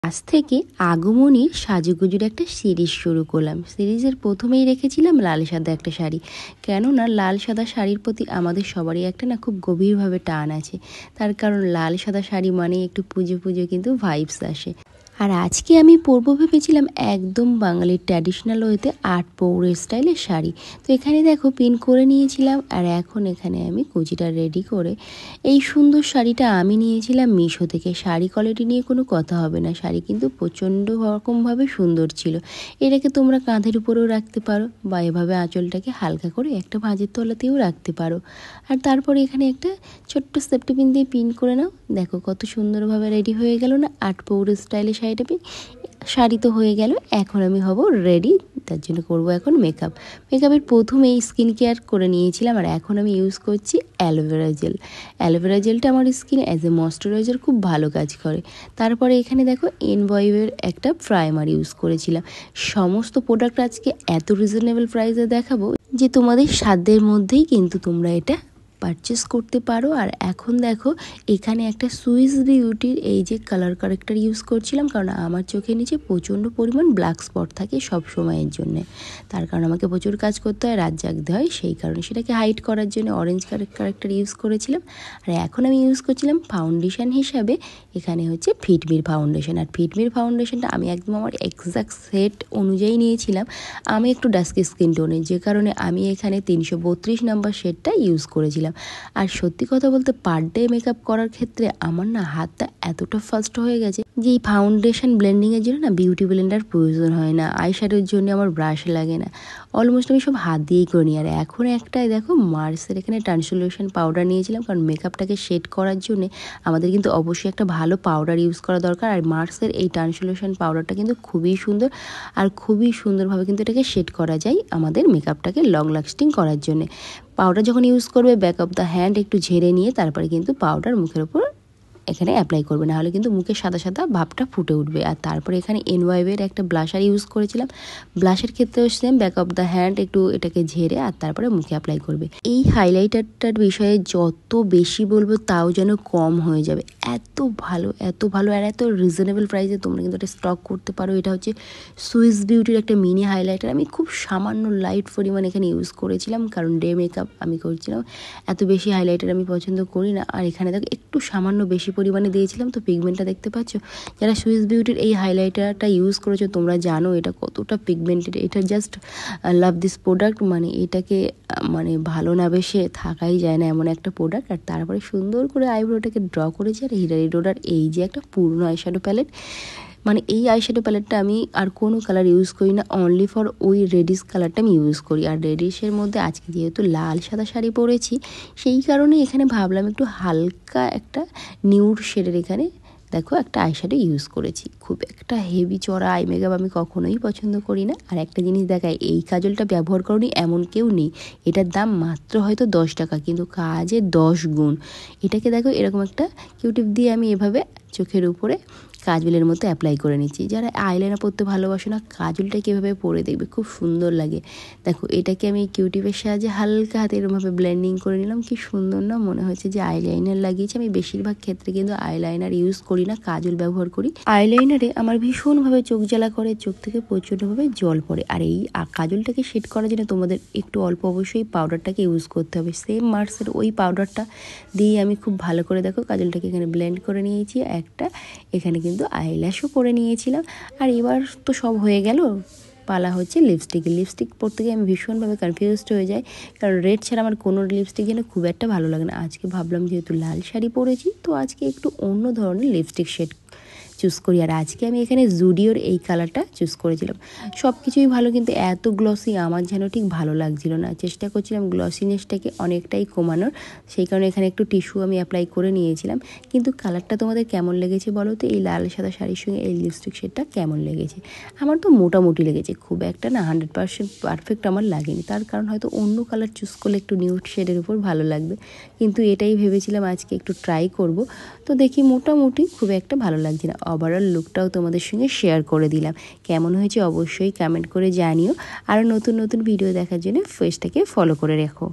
আজ থেকে আগমনীর সাজুগুজুর একটা সিরিজ শুরু করলাম। সিরিজের প্রথমেই রেখেছিলাম লাল সাদা একটা শাড়ি, কেননা লাল সাদা শাড়ির প্রতি আমাদের সবারই একটা না খুব গভীরভাবে টান আছে। তার কারণ লাল সাদা শাড়ি মানে একটু পুজো পুজো কিন্তু ভাইবস আসে। আর আজকে আমি পরবো ভেবেছিলাম একদম বাঙালির ট্র্যাডিশনাল ওয়েতে আট পৌরের স্টাইলের শাড়ি। তো এখানে দেখো পিন করে নিয়েছিলাম, আর এখন এখানে আমি কুচিটা রেডি করে এই সুন্দর শাড়িটা আমি নিয়েছিলাম মিশো থেকে। শাড়ি কোয়ালিটি নিয়ে কোনো কথা হবে না, শাড়ি কিন্তু প্রচণ্ড রকমভাবে সুন্দর ছিল। এটাকে তোমরা কাঁধের উপরেও রাখতে পারো বা এভাবে আঁচলটাকে হালকা করে একটা ভাঁজের তলাতেও রাখতে পারো। আর তারপরে এখানে একটা ছোট্ট সেফটি পিন দিয়ে পিন করে নাও। দেখো কত সুন্দরভাবে রেডি হয়ে গেল না আট পৌরের স্টাইলে শাড়িটা। শাড়ি তো হয়ে গেল, এখন আমি হব রেডি। তার জন্য করব এখন মেকআপ। মেকআপের প্রথমেই স্কিন কেয়ার করে নিয়েছিলাম, আর এখন আমি ইউজ করছি অ্যালোভেরা জেল। অ্যালোভেরা জেলটা আমার স্কিনে অ্যাজ এ ময়শ্চারাইজার খুব ভালো কাজ করে। তারপরে এখানে দেখো এনভয়ের একটা প্রাইমার ইউজ করেছিলাম। সমস্ত প্রোডাক্ট আজকে এত রিজনেবল প্রাইসে দেখাবো যে তোমাদের সাধ্যের মধ্যেই কিন্তু তোমরা এটা পারচেস করতে পারো। আর এখন দেখো এখানে একটা সুইস বিউটির এই যে কালার কারেক্টার ইউজ করছিলাম, কারণ আমার চোখের নিচে প্রচণ্ড পরিমাণ ব্ল্যাক স্পট থাকে সব সময়ের জন্য। তার কারণ আমাকে প্রচুর কাজ করতে হয়, রাত জাগতে হয়, সেই কারণে সেটাকে হাইড করার জন্য অরেঞ্জ কারেক্টার ইউজ করেছিলাম। আর এখন আমি ইউজ করছিলাম ফাউন্ডেশন হিসাবে এখানে হচ্ছে ফিটমির ফাউন্ডেশন। আর ফিটমির ফাউন্ডেশনটা আমি একদম আমার এক্সাক্ট সেট অনুযায়ী নিয়েছিলাম। আমি একটু ডাস্কি স্কিন টোনের, যে কারণে আমি এখানে 332 নাম্বার শেডটা ইউজ করেছিলাম। আর সত্যি কথা বলতে পার ডে মেকআপ করার ক্ষেত্রে আমার না হাতটা এতটা ফাস্ট হয়ে গেছে যে এই ফাউন্ডেশন ব্লেন্ডিংয়ের জন্য না বিউটি ব্লেন্ডার প্রয়োজন হয় না, আই শ্যাডোর জন্য আমার ব্রাশ লাগে না, অলমোস্ট আমি সব হাত দিয়েই করে নিই। আর এখন একটাই দেখো মার্সের এখানে ট্রান্সলুশন পাউডার নিয়েছিলাম, কারণ মেকআপটাকে শেড করার জন্য আমাদের কিন্তু অবশ্যই একটা ভালো পাউডার ইউজ করা দরকার। আর মার্সের এই ট্রান্সলুশন পাউডারটা কিন্তু খুবই সুন্দর, আর খুবই সুন্দরভাবে কিন্তু এটাকে শেড করা যায় আমাদের মেকআপটাকে লং লাস্টিং করার জন্য। পাউডার যখন ইউজ করবে ব্যাক অফ দ্য হ্যান্ড একটু ঝেড়ে নিয়ে তারপরে কিন্তু পাউডার মুখের উপর এখানে অ্যাপ্লাই করবে, না হলে কিন্তু মুখে সাদা সাদা ভাবটা ফুটে উঠবে। আর তারপরে এখানে এনওয়াইভের একটা ব্লাশার ইউজ করেছিলাম। ব্লাশের ক্ষেত্রেও same back of the hand একটু এটাকে ঝেড়ে আর তারপরে মুখে অ্যাপ্লাই করবে। এই হাইলাইটারটার বিষয়ে যত বেশি বলবো তাও যেন কম হয়ে যাবে, এত ভালো এত ভালো, আর এত রিজনেবল প্রাইসে তোমরা কিন্তু এটা স্টক করতে পারো। এটা হচ্ছে সুইস বিউটির একটা মিনি হাইলাইটার। আমি খুব সামান্য লাইট পরিমাণ এখানে ইউজ করেছিলাম, কারণ ডে মেকআপ আমি করছিলাম, এত বেশি হাইলাইটার আমি পছন্দ করি না। আর এখানে দেখো একটু সামান্য বেশি পরিমাণে দিয়েছিলাম, তো পিগমেন্টটা দেখতে পাচ্ছ। যারা সুইস বিউটির এই হাইলাইটারটা ইউজ করেছো তোমরা জানো এটা কতটা পিগমেন্টেড। এটা জাস্ট লাভ দিস প্রোডাক্ট, মানে এটাকে মানে ভালো না বেশে থাকাই যায় না এমন একটা প্রোডাক্ট। আর তারপরে সুন্দর করে আইব্রোটাকে ড্র করেছি। আর হিলারি ডোডার এই যে একটা পুরনো আইশ্যাডো প্যালেট, মানে এই আইশ্যাডো প্যালেটটা আমি আর কোনো কালার ইউজ করি না, অনলি ফর ওই রেডিশ কালারটা আমি ইউজ করি। আর রেডিশের মধ্যে আজকে যেহেতু লাল সাদা শাড়ি পরেছি, সেই কারণে এখানে ভাবলাম একটু হালকা একটা নিউড শেডের এখানে দেখো একটা আইশ্যাডো ইউজ করেছি। খুব একটা হেভি চড়া আই মেকআপ আমি কখনোই পছন্দ করি না। আর একটা জিনিস দেখায়, এই কাজলটা ব্যবহার করনি এমন কেউ নেই, এটার দাম মাত্র হয়তো 10 টাকা, কিন্তু কাজে 10 গুণ। এটাকে দেখো এরকম একটা কিউটিপ দিয়ে আমি এভাবে চোখের উপরে কাজলের মতো অ্যাপ্লাই করে নিচ্ছি। যারা আইলাইনার পরতে ভালোবাসে না, কাজলটা কীভাবে পরে দেখবে খুব সুন্দর লাগে। দেখো এটাকে আমি কিউটিপের সাহায্যে হালকা হাতে এরকমভাবে ব্লেন্ডিং করে নিলাম, কি সুন্দর না মনে হচ্ছে যে আইলাইনার লাগিয়েছি। আমি বেশিরভাগ ক্ষেত্রে কিন্তু আইলাইনার ইউজ করি না, কাজল ব্যবহার করি। আইলাইনারে আমার ভীষণভাবে চোখ জ্বালা করে, চোখ থেকে প্রচণ্ডভাবে জল পড়ে। আর এই কাজলটাকে শেড করার জন্য তোমাদের একটু অল্প অবশ্যই পাউডারটাকে ইউজ করতে হবে। সেম মার্সের ওই পাউডারটা দিয়ে আমি খুব ভালো করে দেখো কাজলটাকে এখানে ব্লেন্ড করে নিয়েছি। একটা এখানে কিন্তু আইল্যাশও পরে নিয়েছিলাম। আর এবার তো সব হয়ে গেল, পালা হচ্ছে লিপস্টিক পরতে গিয়ে আমি ভীষণভাবে কনফিউজড হয়ে যাই, কারণ রেড ছাড়া আমার কোনো লিপস্টিক যেন খুব একটা ভালো লাগে না। আজকে ভাবলাম যেহেতু লাল শাড়ি পরেছি, তো আজকে একটু অন্য ধরনের লিপস্টিক শেড চুজ করি। আর আজকে আমি এখানে জুডিওর এই কালারটা চুজ করেছিলাম। সব কিছুই ভালো, কিন্তু এত গ্লসি আমার যেন ঠিক ভালো লাগছিল না। চেষ্টা করছিলাম গ্লসিনেসটাকে অনেকটাই কমানোর, সেই কারণে এখানে একটু টিস্যু আমি অ্যাপ্লাই করে নিয়েছিলাম। কিন্তু কালারটা তোমাদের কেমন লেগেছে বলো তো? এই লাল সাদা শাড়ির সঙ্গে এই লিপস্টিক শেডটা কেমন লেগেছে? আমার তো মোটামুটি লেগেছে, খুব একটা না 100% পারফেক্ট আমার লাগেনি। তার কারণ হয়তো অন্য কালার চুজ করলে একটু নিউড শেডের উপর ভালো লাগবে, কিন্তু এটাই ভেবেছিলাম আজকে একটু ট্রাই করব। তো দেখি মোটামুটি খুব একটা ভালো লাগছে না। ওভারঅল লুকটাও তোমাদের সঙ্গে শেয়ার করে দিলাম, কেমন হয়েছে অবশ্যই কমেন্ট করে জানিও। আরও নতুন নতুন ভিডিও দেখার জন্য পেজটাকে ফলো করে রেখো।